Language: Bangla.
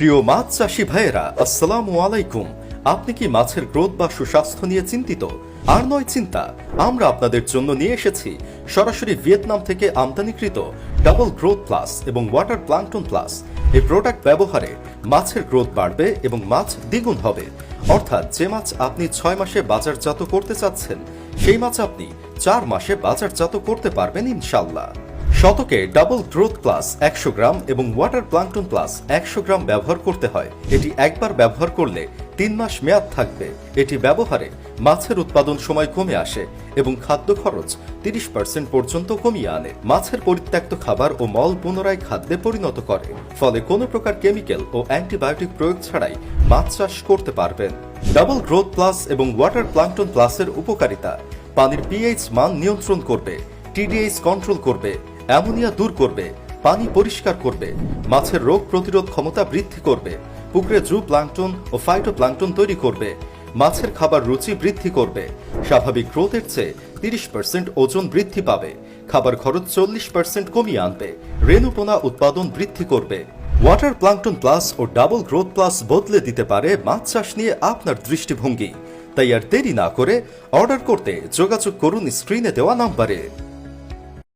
প্রিয় মাছ চাষী ভাইয়েরা, আসসালামু আলাইকুম। আপনি কি মাছের গ্রোথ বা সুস্বাস্থ্য নিয়ে চিন্তিত? আর নয় চিন্তা, আমরা আপনাদের জন্য নিয়ে এসেছি সরাসরি ভিয়েতনাম থেকে আমদানিকৃত ডাবল গ্রোথ প্লাস এবং ওয়াটার প্লাঙ্কটন প্লাস। এই প্রোডাক্ট ব্যবহারে মাছের গ্রোথ বাড়বে এবং মাছ দ্বিগুণ হবে। অর্থাৎ যে মাছ আপনি 6 মাসে বাজারজাত করতে চাচ্ছেন, সেই মাছ আপনি 4 মাসে বাজারজাত করতে পারবেন ইনশাল্লাহ। শতকে ডাবল গ্রোথ প্লাস 100 গ্রাম এবং ওয়াটার প্লাঙ্কটন প্লাস 100 গ্রাম ব্যবহার করতে হয়। এটি একবার ব্যবহার করলে 3 মাস মেয়াদ থাকবে। এটি ব্যবহারে মাছের উৎপাদন সময় কমে আসে এবং খাদ্য খরচ 30% পর্যন্ত কমিয়ে আনে। মাছের পরিত্যক্ত খাবার ও মল পুনরায় খাদ্যে পরিণত করে, ফলে কোনো প্রকার কেমিক্যাল ও অ্যান্টিবায়োটিক প্রয়োগ ছাড়াই মাছ চাষ করতে পারবেন। ডাবল গ্রোথ প্লাস এবং ওয়াটার প্লাঙ্কটন প্লাসের উপকারিতা: পানির পিএইচ মান নিয়ন্ত্রণ করবে, টিডিএইচ কন্ট্রোল করবে, অ্যামোনিয়া দূর করবে, পানি পরিষ্কার করবে, মাছের রোগ প্রতিরোধ ক্ষমতা বৃদ্ধি করবে, পুকুরে জু প্লাঙ্কটন ও ফাইটোপ্লাঙ্কটন তৈরি করবে, মাছের খাবার রুচি বৃদ্ধি করবে, স্বাভাবিক গ্রোথের চেয়ে 30% ওজন বৃদ্ধি পাবে, খাবার খরচ 40% কমিয়ে আনবে, রেণুপোনা উৎপাদন বৃদ্ধি করবে। Water plankton plus O double growth plus বদলে দিতে পারে মাছ চাষ নিয়ে আপনার দৃষ্টিভঙ্গি। তাই আর দেরি না করে অর্ডার করতে যোগাযোগ করুন স্ক্রিনে দেওয়া নাম্বারে।